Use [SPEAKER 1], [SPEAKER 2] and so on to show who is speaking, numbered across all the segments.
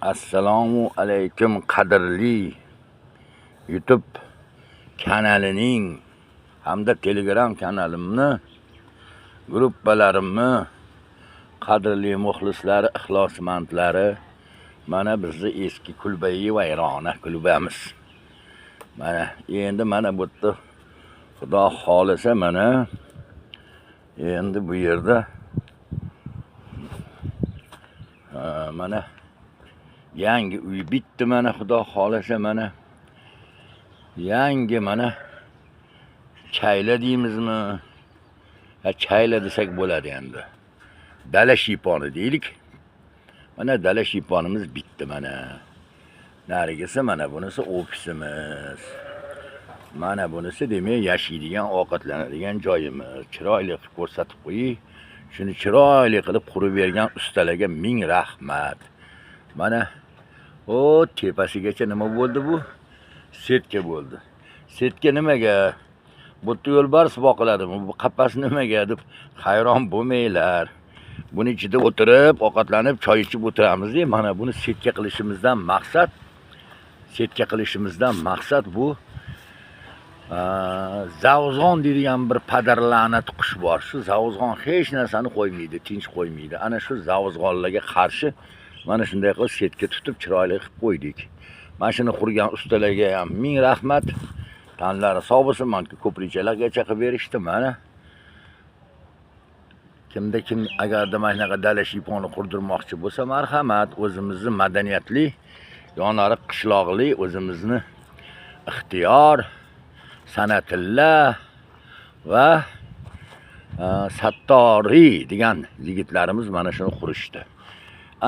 [SPEAKER 1] Assalomu alaykum qadrli YouTube kanalining hamda Telegram kanalimni, gruppalarimni qadrli muxlislari, ixlosmandlari, mana bizni eski kulbayi vayrona kulbamiz. Mana endi mana bu yerda Xudo xolisa mana endi bu yerda mana yangi uy bitdi, mana Xudo xolisa mana yangi mana chayla deymizmi? Chayla desak bo'ladi endi. Dala shiyponi deylik. Mana dala shiyponimiz bitdi mana. Narigisi mana bunisi ofisimiz. Mana bunisi demak yashaydigan, ovqatlanadigan joyimiz. Chiroyli qilib ko'rsatib qo'ying. Shuni chiroyli qilib qurib bergan ustalarga ming rahmat. Mana o tepasigacha nima bo'ldi bu? Setka bo'ldi. Setka nimaga? Bu yo'lbars boqiladimi? Bu qapas nimaga deb hayron bo'lmanglar. Buni ichida o'tirib, ovqatlanib, choy ichib o'tiramiz-da. Mana buni setka qilishimizdan maqsad bu zavzg'on deydigan bir padar la'nat qush bor. Shu zavzg'on hech narsani qo'ymaydi, tinch qo'ymaydi. Ana shu zavzg'onlarga qarshi mana shunday qilib setka tutib chiroyli qilib qo'ydik. Mana shuni qurgan ustalarga ham ming rahmat. Tanlari sog' bo'lsin, mana ko'prikchalargacha qilib berishdi. Mana kimda kim agarda mana shunaqa dala shiyponni qurdirmoqchi bo'lsa, marhamat, o'zimizni madaniyatli, yonariq qishloqli, o'zimizni ixtiyor, sanatilla va sattoriy degan yigitlarimiz mana shuni qurishdi.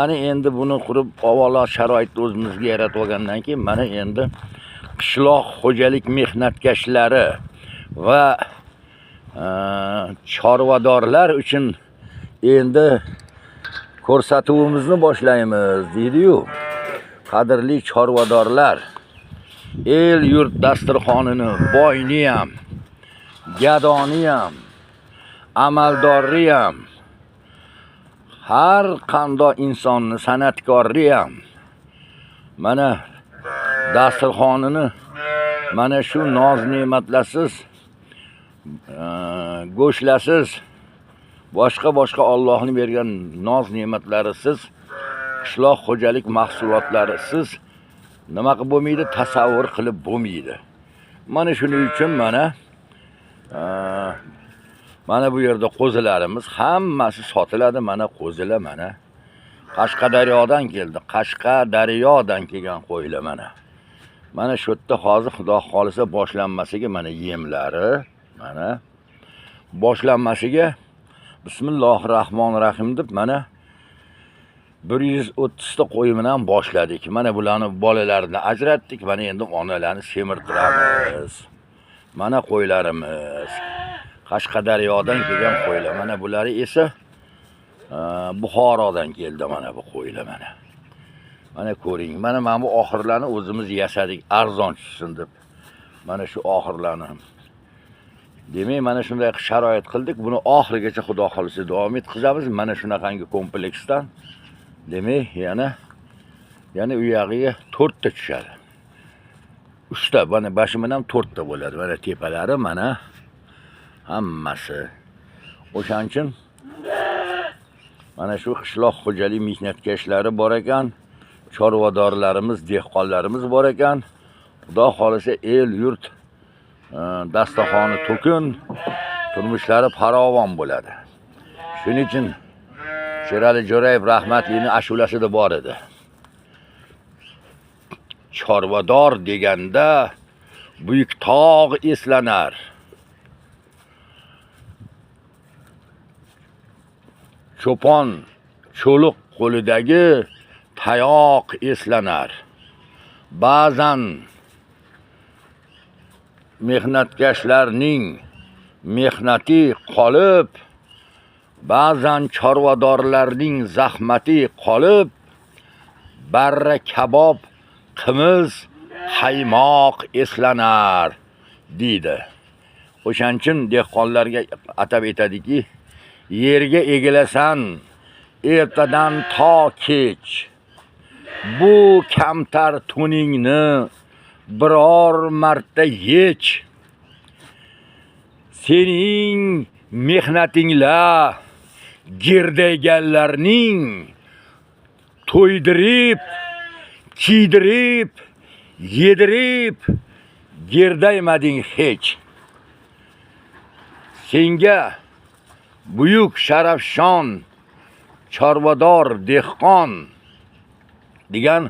[SPEAKER 1] Ana endi buni qurib, avvalo sharoitni o'zimizga yaratib olgandan keyin mana endi qishloq xo'jalik mehnatkashlari va chorvadorlar uchun endi ko'rsatuvimizni boshlaymiz deydi-yu. Qadrli chorvadorlar, el yurt dasturxonini, boyni ham, gadoni ham, amaldorni ham, har qanday insonni, san'atkorni ham mana dasturxonini mana shu noz ne'matlarsiz, go'shtlasiz, boshqa Allohning bergan noz ne'matlarisiz, qishloq xo'jalik mahsulotlarisiz nima qilib bo'lmaydi, tasavvur qilib bo'lmaydi. Mana shuning uchun mana bu yerda qo'zilarimiz hammasi sotiladi. Mana qo'zilar mana Qashqadaryodan keldi. Qashqadaryodan kelgan qo'ylar mana. Mana shu yerda hozir Xudo xolisa boshlanmasiga mana yemlari, mana boshlanmasiga Bismillahirrohmanirrohim deb mana 130 ta qo'y bilan boshladik. Mana bularni bolalarini ajratdik. Mana endi onalarni semirtiramiz. Mana qo'ylarimiz Qashqadaryodan kelgan qo'ylar. Mana bulari esa Buxorodan keldi mana bu qo'ylar mana. Mana ko'ring. Mana bu oxirlarni o'zimiz yasadik, arzon tushsin deb. Mana shu oxirlarni. Demak, mana shunday sharoit qildik. Buni oxirigacha Xudo xolisa davom etkazamiz. Mana shunaqangi kompleksdan. Demak, yana u yog'iga 4 ta tushadi. 3 ta, mana bashimdan ham 4 ta bo'ladi. Mana tepalari mana hammasi. O'shaning uchun mana shu qishloq xo'jalik mehnatkashlari bor ekan, chorvadorlarimiz, dehqonlarimiz bor ekan. Xudo xolisa el yurt dasturxoni to'kin, turmushlari farovon bo'ladi. Shuning uchun Sherali Jo'rayev rahmatlining ashulasida bor edi. Chorvador deganda buyuk tog' eslanar. Cho'pon cho'liq qo'lidagi tayoq eslanar. Ba'zan mehnatkashlarning mehnati qolib, ba'zan chorvadorlarning zahmati qolib, barra kabob, qimiz, qaymoq eslanar deydi. O'shaning uchun dehqonlarga atab aytadiki, yerga egilasan ertadan to kech. bu kamtar to'ningni biror marta yech. Sening mehnatingla gerdayganlarning to'ydirib, kiydirib, yedirib gerdaymading hech. Senga buyuk sharafshon chorvador dehqon degan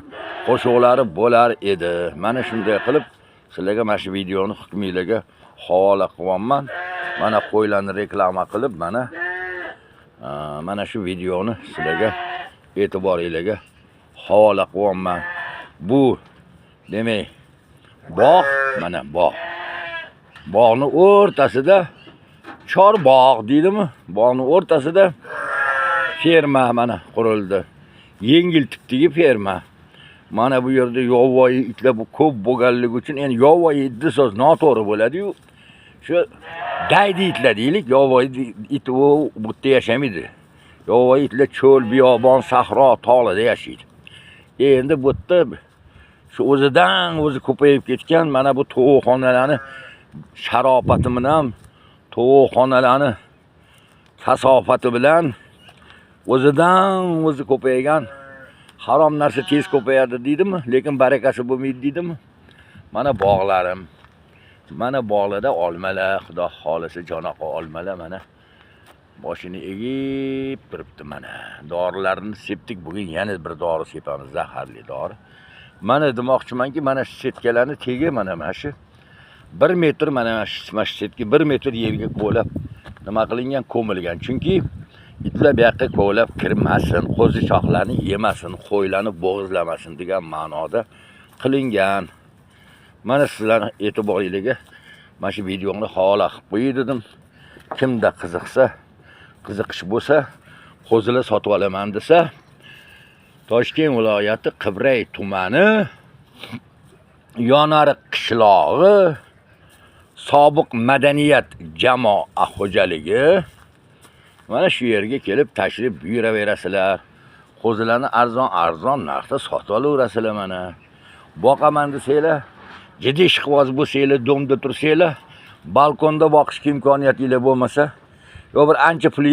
[SPEAKER 1] qo'shiqlari bo'lar edi. Mana shunday qilib sizlarga mana shu videoni hukmiylarga havola qilyapman. Mana qo'ylarni reklama qilib, mana shu videoni sizlarga e'tiboringizga havola qilyapman. Bu demak bog', mana bog'. Bog'ni o'rtasida chorbog' deydimi? Bog'ning o'rtasida ferma mana qurildi. Yengil tipdagi ferma. Mana bu yerda yovvoyi itlar bu ko'p bo'lganligi uchun, endi yovvoyi itni so'z noto'g'ri bo'ladi-yu. Shu daydi itlar deylik, yovvoyi it u bu yerda yashamaydi. Yovvoyi itlar cho'l, biyobon, sahro, tog'larda yashaydi. Endi bu yerda shu o'zidan o'zi ko'payib ketgan mana bu to'g'xonalarni sharofati bilan, to'g'xonalarni kasofati bilan o'zidan o'zi ko'paygan harom narsa tez ko'payadi deydimi, lekin barakasi bo'lmaydi deydimi? Mana bog'larim. Mana bog'larda olmalar, xudo xolisi jonaqa olmalar mana boshini egib turibdi mana. Dorilarni sepdik, bugun yana bir dori sepamiz, zaharli dori. Mana demoqchimanki, mana shu setkalarni tegi mana shu 1 metr, mana shu setga 1 metr yerga qo'lab nima qilingan, ko'milgan. Chunki itlar bu yoqqa ko'lab kirmasin, qo'zichoqlarni yemasin, qo'ylarni bo'g'izlamasin degan ma'noda qilingan. Mana sizlarning e'tiboringizga mana shu videoni havola qilib qo'yay dedim. Kimda qiziqish bo'lsa, qo'zilar sotib olaman desa, Toshkent viloyati Qibray tumani Yonariq qishlog'i sobiq madaniyat jamoa xo'jaligi mana shu yerga kelib tashrif buyuraverasizlar. Qo'zilarni arzon narxda sotib olaverasizlar mana. Boqaman desanglar, jiddiy ishqiboz bo'lsanglar, domda tursanglar, balkonda boqishga imkoniyatingiz bo'lmasa, yo bir ancha pul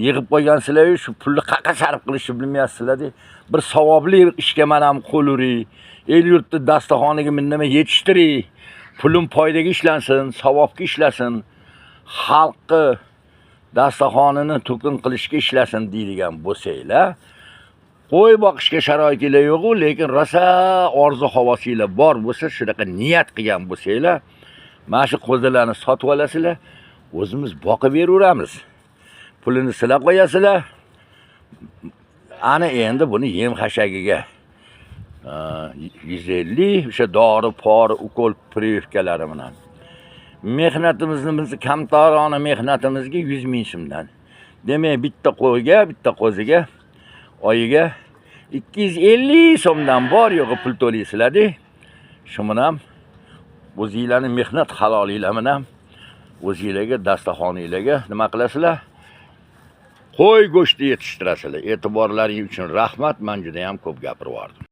[SPEAKER 1] yig'ib qo'ygansizlar, shu pulni qayerga sarf qilishni bilmaysizlar-da. Bir savobli ishga men ham qo'l uring. El yurtni dasturxoniga nima yetishtiring. Pulim foydaga ishlansin, savobga ishlasin. Xalqni dasturxonini to'kin qilishga ishlasin deydigan bo'lsanglar, qo'y boqishga sharoitingiz yo'q-ku, lekin rosa orzu havosinglar bor bo'lsa, shunaqa niyat qilgan bo'lsanglar, mana shu qo'zilarni sotib olasizlar, o'zimiz boqib beraveramiz. Pulini silab qo'yasizlar. Ana endi buni yem hashagiga 150 o'sha dori, pori, ukol privkalari bilan. Mehnatimizni, biz kamtarona mehnatimizga 100 ming so'mdan. Demak, bitta qo'yga, bitta qo'ziga oyiga 250 so'mdan bor yo'g'i pul to'laysizlar-da. Shu bilan o'zingizlarning mehnat halolinglar bilan o'zingizlarga, dasturxoningizlarga nima qilasizlar? Qo'y go'shti yetishtirasizlar. E'tiborlaringiz uchun rahmat. Men juda ham ko'p gapirib yubordim.